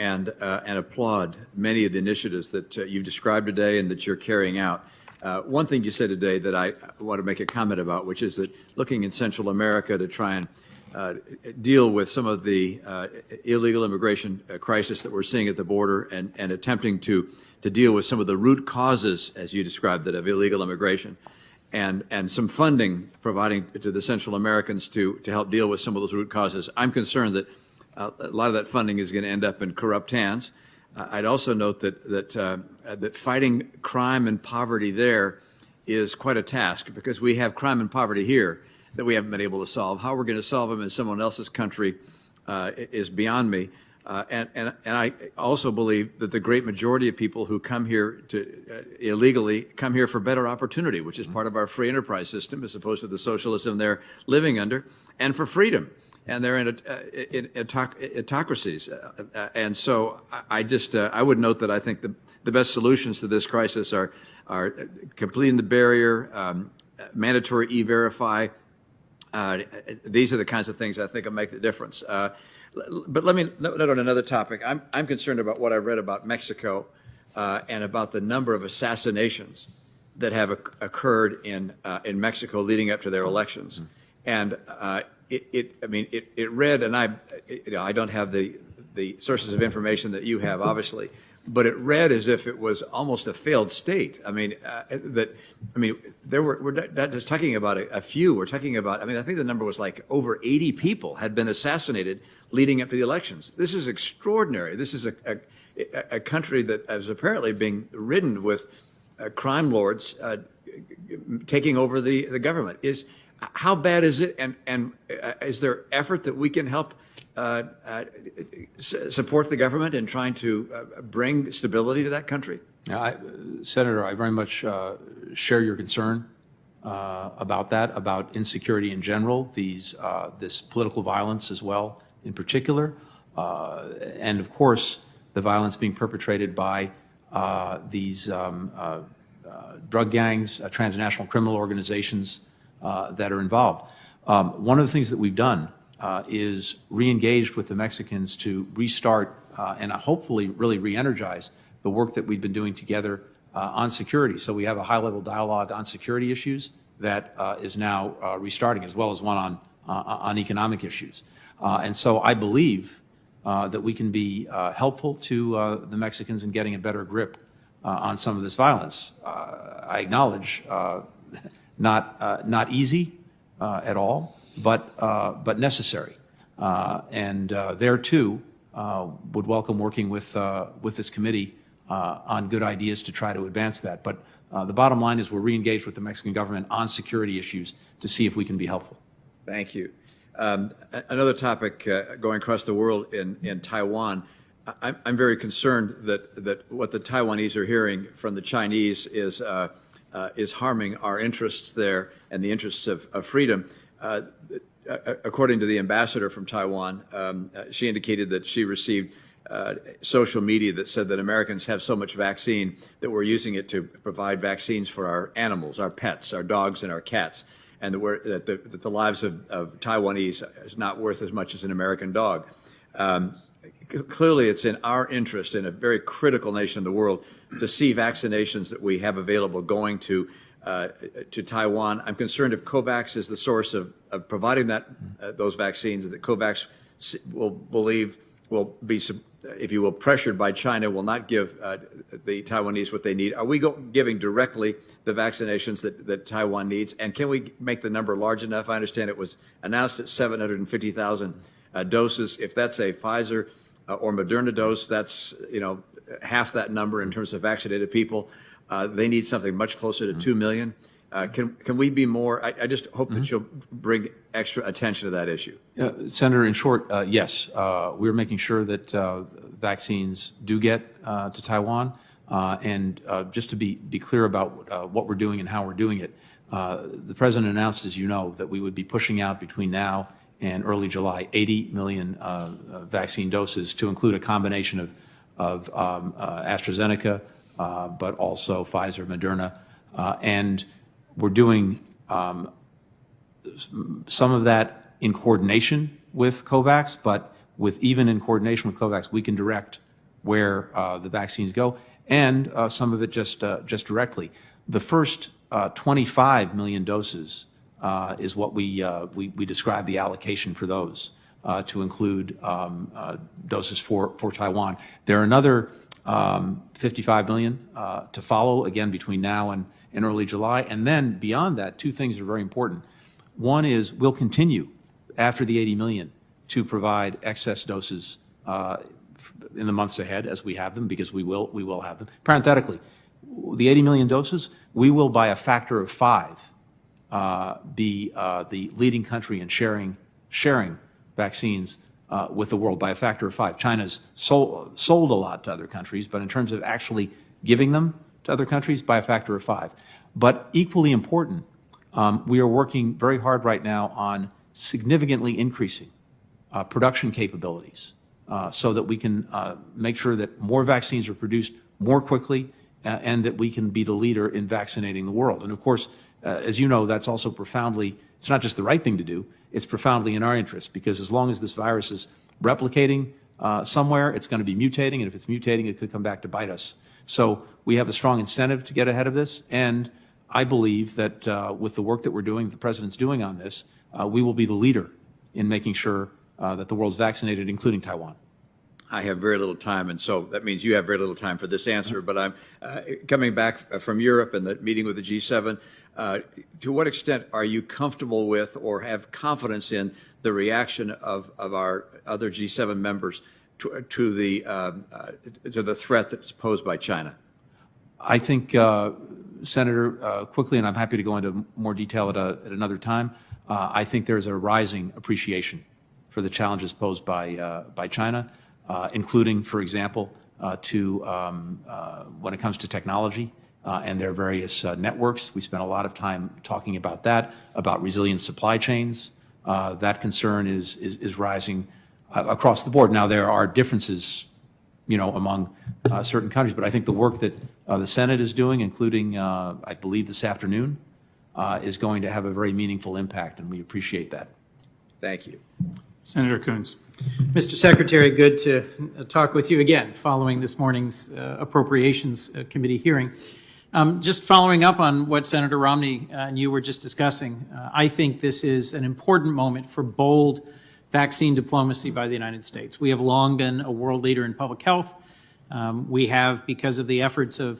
and applaud many of the initiatives that you've described today and that you're carrying out. One thing you said today that I want to make a comment about, which is that looking in Central America to try and deal with some of the illegal immigration crisis that we're seeing at the border and attempting to deal with some of the root causes, as you described it, of illegal immigration, and some funding providing to the Central Americans to help deal with some of those root causes. I'm concerned that a lot of that funding is going to end up in corrupt hands. I'd also note that fighting crime and poverty there is quite a task, because we have crime and poverty here that we haven't been able to solve. How we're going to solve them in someone else's country is beyond me. And I also believe that the great majority of people who come here to illegally come here for better opportunity, which is part of our free enterprise system, as opposed to the socialism they're living under, and for freedom. And they're in autocracies. And so I would note that I think the best solutions to this crisis are completing the barrier, mandatory e-verify. These are the kinds of things I think will make the difference. But let me note on another topic. I'm concerned about what I read about Mexico and about the number of assassinations that have occurred in Mexico leading up to their elections. And it read, and I don't have the sources of information that you have, obviously, but it read as if it was almost a failed state. We're not just talking about a few. We're talking about, I think the number was like over 80 people had been assassinated leading up to the elections. This is extraordinary. This is a country that is apparently being ridden with crime lords taking over the government. How bad is it, and is there effort that we can help support the government in trying to bring stability to that country? Senator, I very much share your concern about that, about insecurity in general, this political violence as well in particular, and of course the violence being perpetrated by these drug gangs, transnational criminal organizations that are involved. One of the things that we've done is re-engaged with the Mexicans to restart and hopefully really re-energize the work that we've been doing together on security. So we have a high-level dialogue on security issues that is now restarting, as well as one on economic issues. And so I believe that we can be helpful to the Mexicans in getting a better grip on some of this violence. I acknowledge not easy at all, but necessary. And there too would welcome working with this committee on good ideas to try to advance that. But the bottom line is we're re-engaged with the Mexican government on security issues to see if we can be helpful. Thank you. Another topic going across the world in Taiwan. I'm very concerned that what the Taiwanese are hearing from the Chinese is harming our interests there and the interests of freedom. According to the ambassador from Taiwan, she indicated that she received social media that said that Americans have so much vaccine that we're using it to provide vaccines for our animals, our pets, our dogs and our cats, and that the lives of Taiwanese is not worth as much as an American dog. Clearly, it's in our interest, in a very critical nation in the world, to see vaccinations that we have available going to Taiwan. I'm concerned if COVAX is the source of providing those vaccines, that COVAX will be, if you will, pressured by China, will not give the Taiwanese what they need. Are we giving directly the vaccinations that Taiwan needs? And can we make the number large enough? I understand it was announced at 750,000 doses. If that's a Pfizer or Moderna dose, that's half that number in terms of vaccinated people. They need something much closer to 2 million. Can we be more? I just hope that you'll bring extra attention to that issue. Senator, in short, yes. We're making sure that vaccines do get to Taiwan. And just to be clear about what we're doing and how we're doing it, the President announced, as you know, that we would be pushing out between now and early July 80 million vaccine doses, to include a combination of AstraZeneca, but also Pfizer, Moderna, and we're doing some of that in coordination with COVAX, but even in coordination with COVAX, we can direct where the vaccines go, and some of it just directly. The first 25 million doses is what we describe the allocation for those to include doses for Taiwan. There are another 55 million to follow, again, between now and early July. And then beyond that, two things are very important. One is we'll continue after the 80 million to provide excess doses in the months ahead as we have them, because we will have them. Parenthetically, the 80 million doses, we will by a factor of 5 be the leading country in sharing vaccines with the world by a factor of 5. China's sold a lot to other countries, but in terms of actually giving them to other countries, by a factor of 5. But equally important, we are working very hard right now on significantly increasing production capabilities so that we can make sure that more vaccines are produced more quickly and that we can be the leader in vaccinating the world. And of course, as you know, that's also profoundly, it's not just the right thing to do, it's profoundly in our interest, because as long as this virus is replicating somewhere, it's going to be mutating, and if it's mutating, it could come back to bite us. So we have a strong incentive to get ahead of this, and I believe that with the work that we're doing, the President's doing on this, we will be the leader in making sure that the world's vaccinated, including Taiwan. I have very little time, and so that means you have very little time for this answer, but I'm coming back from Europe and the meeting with the G7. To what extent are you comfortable with or have confidence in the reaction of our other G7 members to the threat that's posed by China? I think, Senator, quickly, and I'm happy to go into more detail at another time, I think there's a rising appreciation for the challenges posed by China, including, for example, when it comes to technology and their various networks. We spent a lot of time talking about that, about resilient supply chains. That concern is rising across the board. Now, there are differences, among certain countries, but I think the work that the Senate is doing, including, I believe, this afternoon, is going to have a very meaningful impact, and we appreciate that. Thank you. Senator Coons. Mr. Secretary, good to talk with you again following this morning's Appropriations Committee hearing. Just following up on what Senator Romney and you were just discussing, I think this is an important moment for bold vaccine diplomacy by the United States. We have long been a world leader in public health. We have, because of the efforts of